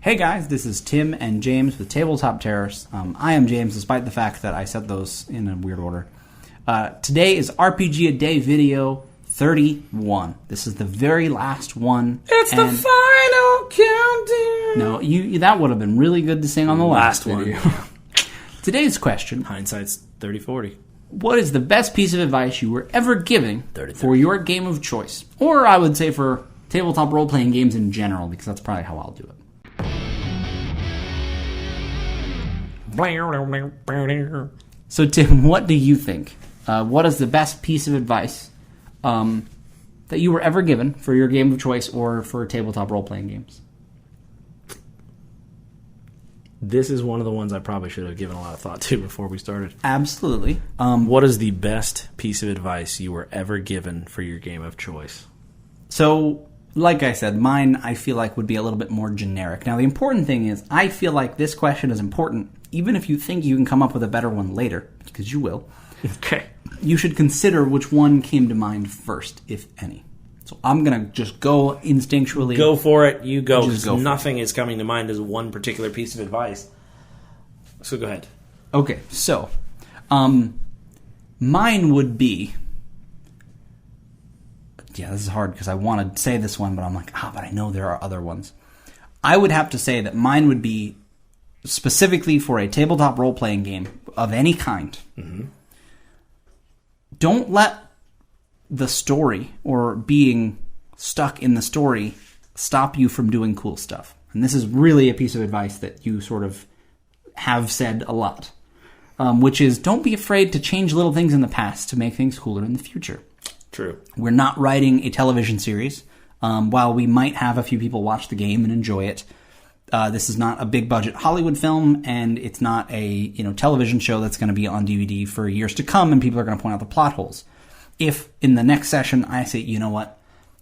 Hey guys, this is Tim and James with Tabletop Terrors. I am James, despite the fact that I said those in a weird order. Today is RPG A Day video 31. This is the very last one. It's the final countdown. No, that would have been really good to sing on the last one. Today's question. Hindsight's 30-40. What is the best piece of advice you were ever given for your game of choice? Or I would say for tabletop role-playing games in general, because that's probably how I'll do it. So, Tim, what do you think? What is the best piece of advice that you were ever given for your game of choice or for tabletop role-playing games? This is one of the ones I probably should have given a lot of thought to before we started. Absolutely. What is the best piece of advice you were ever given for your game of choice? So, like I said, mine I feel like would be a little bit more generic. Now, the important thing is I feel like this question is important, even if you think you can come up with a better one later, because you will. Okay. You should consider which one came to mind first, if any. So I'm going to just go instinctually. Go for it. You go. Nothing is coming to mind as one particular piece of advice. So go ahead. Okay, so mine would be... Yeah, this is hard because I want to say this one, but I'm like, but I know there are other ones. I would have to say that mine would be specifically for a tabletop role-playing game of any kind. Mm-hmm. Don't let the story or being stuck in the story stop you from doing cool stuff. And this is really a piece of advice that you sort of have said a lot, which is don't be afraid to change little things in the past to make things cooler in the future. True. We're not writing a television series. While we might have a few people watch the game and enjoy it, this is not a big budget Hollywood film, and it's not a television show that's going to be on DVD for years to come, and people are going to point out the plot holes. If in the next session I say, you know what,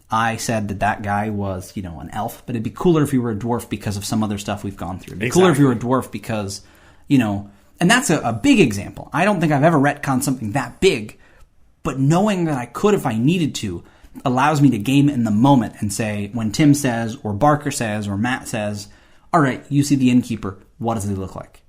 I said that guy was an elf, but it'd be cooler if he were a dwarf because of some other stuff we've gone through. It'd be cooler if he were a dwarf because and that's a big example. I don't think I've ever retconned something that big. But knowing that I could if I needed to allows me to game in the moment and say, when Tim says, or Barker says, or Matt says, all right, you see the innkeeper, what does he look like?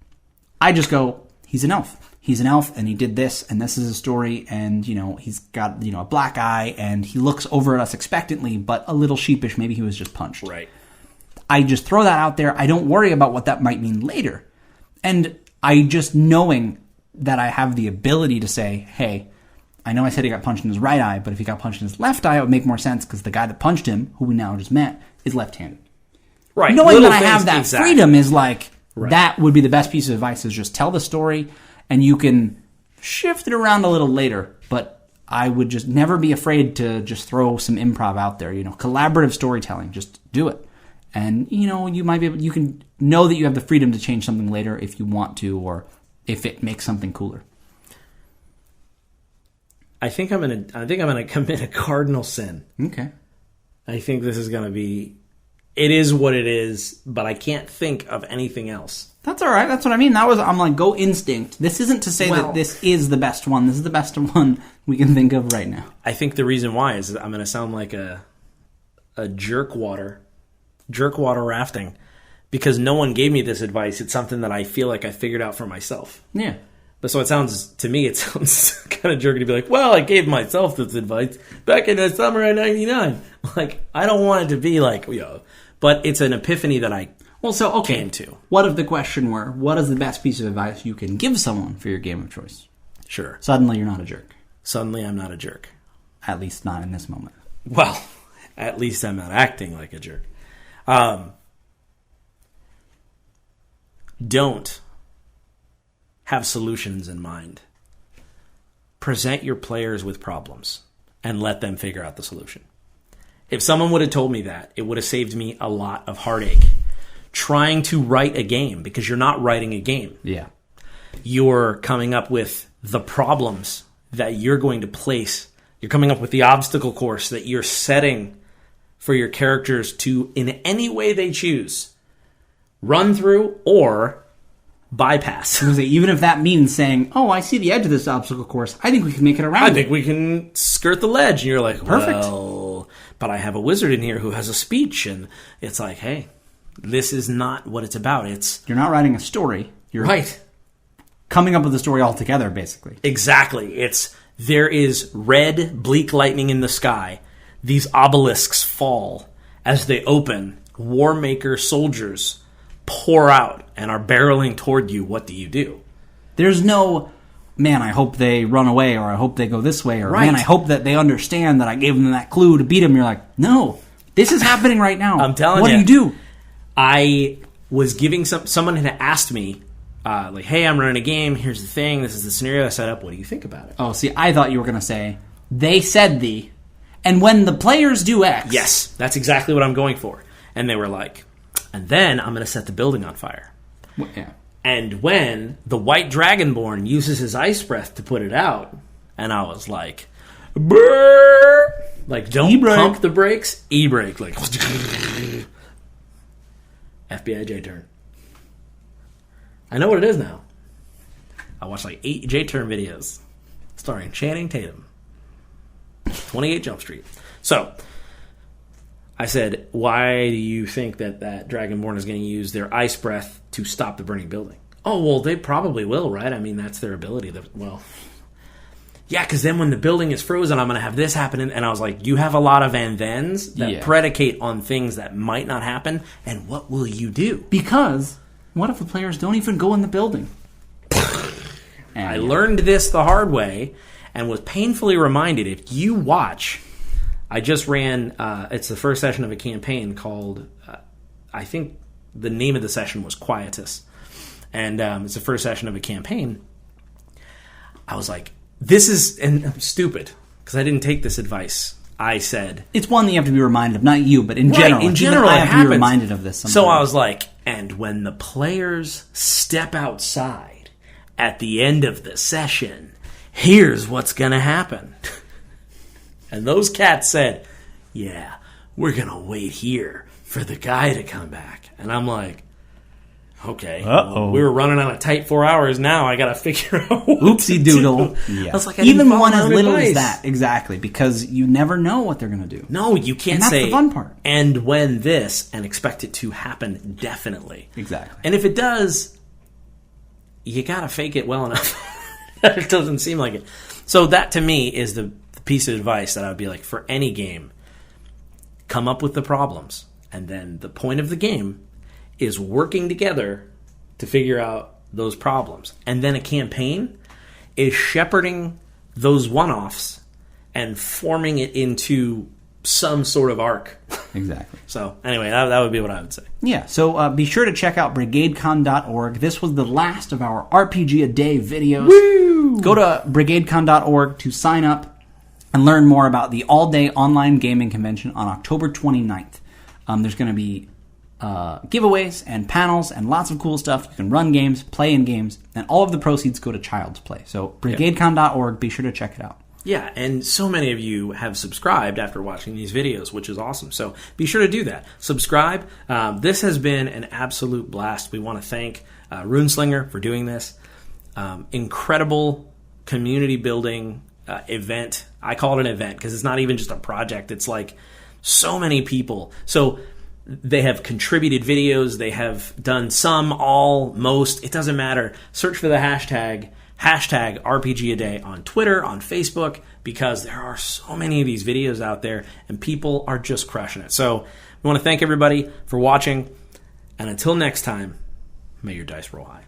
I just go, he's an elf. He's an elf, and he did this, and this is his story, and, he's got, a black eye, and he looks over at us expectantly, but a little sheepish. Maybe he was just punched. Right. I just throw that out there. I don't worry about what that might mean later. And I just knowing that I have the ability to say, hey, I know I said he got punched in his right eye, but if he got punched in his left eye, it would make more sense because the guy that punched him, who we now just met, is left-handed. Right. Knowing that I have that freedom is like, that would be the best piece of advice, is just tell the story, and you can shift it around a little later, but I would just never be afraid to just throw some improv out there. Collaborative storytelling, just do it. And, you might be able, you can know that you have the freedom to change something later if you want to, or if it makes something cooler. I think I'm gonna commit a cardinal sin. Okay. I think this is gonna be. It is what it is, but I can't think of anything else. That's all right. That's what I mean. I'm like, go instinct. This isn't to say that this is the best one. This is the best one we can think of right now. I think the reason why is that I'm gonna sound like a jerkwater rafting, because no one gave me this advice. It's something that I feel like I figured out for myself. Yeah. But so it sounds kind of jerky to be like, well, I gave myself this advice back in the summer of 99. Like, I don't want it to be like, but it's an epiphany that I came to. What if the question were, what is the best piece of advice you can give someone for your game of choice? Sure. Suddenly you're not a jerk. Suddenly I'm not a jerk. At least not in this moment. Well, at least I'm not acting like a jerk. Don't have solutions in mind. Present your players with problems and let them figure out the solution. If someone would have told me that, it would have saved me a lot of heartache trying to write a game, because you're not writing a game. Yeah. You're coming up with the problems that you're going to place. You're coming up with the obstacle course that you're setting for your characters to, in any way they choose, run through or bypass. Even if that means saying, I see the edge of this obstacle course, I think we can make it around. I think we can skirt the ledge. And you're like, perfect. Well, but I have a wizard in here who has a speech. And it's like, hey, This is not what it's about. You're not writing a story. You're right. coming up with a story altogether, basically. Exactly. There is red, bleak lightning in the sky. These obelisks fall. As they open, Warmaker soldiers pour out and are barreling toward you. What do you do? There's no, man, I hope they run away, or I hope they go this way, or man, I hope that they understand that I gave them that clue to beat them. You're like, no, this is happening right now. I'm telling you. What do you do? I was giving someone had asked me, like, hey, I'm running a game. Here's the thing. This is the scenario I set up. What do you think about it? Oh, see, I thought you were going to say, they said and when the players do X. Yes, that's exactly what I'm going for. And they were like, and then I'm going to set the building on fire. Yeah. And when the white dragonborn uses his ice breath to put it out, and I was like, brrr! Like, don't E-brake. pump the brakes, e-brake. Like, FBI J-turn. I know what it is now. I watched like 8 J-turn videos starring Channing Tatum. 28 Jump Street. So, I said, why do you think that Dragonborn is going to use their ice breath to stop the burning building? Oh, well, they probably will, right? I mean, that's their ability. Yeah, because then when the building is frozen, I'm going to have this happen. And I was like, you have a lot of and-thens that predicate on things that might not happen. And what will you do? Because what if the players don't even go in the building? I learned this the hard way and was painfully reminded. If you watch, I just ran, it's the first session of a campaign called, I think the name of the session was Quietus. And it's the first session of a campaign. I was like, and I'm stupid, because I didn't take this advice. I said, it's one that you have to be reminded of, not you, but in general. In general, I have to be reminded of this sometimes. So I was like, and when the players step outside at the end of the session, here's what's going to happen. And those cats said, yeah, we're going to wait here for the guy to come back. And I'm like, okay, well, we were running on a tight 4 hours now. I got to figure out what oopsie doodle. Yeah. I was like, even one as little as that, exactly, because you never know what they're going to do. No, you can't and that's say, the fun part. And when this, and expect it to happen definitely. Exactly. And if it does, you got to fake it well enough. It doesn't seem like it. So that, to me, is the piece of advice that I would be like, for any game, come up with the problems. And then the point of the game is working together to figure out those problems. And then a campaign is shepherding those one-offs and forming it into some sort of arc. Exactly. So anyway, that would be what I would say. Yeah, so be sure to check out brigadecon.org. This was the last of our RPG A Day videos. Woo! Go to brigadecon.org to sign up and learn more about the all-day online gaming convention on October 29th. There's going to be giveaways and panels and lots of cool stuff. You can run games, play in games, and all of the proceeds go to Child's Play. So brigadecon.org, be sure to check it out. Yeah, and so many of you have subscribed after watching these videos, which is awesome. So be sure to do that. Subscribe. This has been an absolute blast. We want to thank Runeslinger for doing this. Incredible community building event. I call it an event because it's not even just a project. It's like so many people. So they have contributed videos. They have done some, all, most. It doesn't matter. Search for the hashtag RPG A Day on Twitter, on Facebook, because there are so many of these videos out there, and people are just crushing it. So we want to thank everybody for watching, and until next time, may your dice roll high.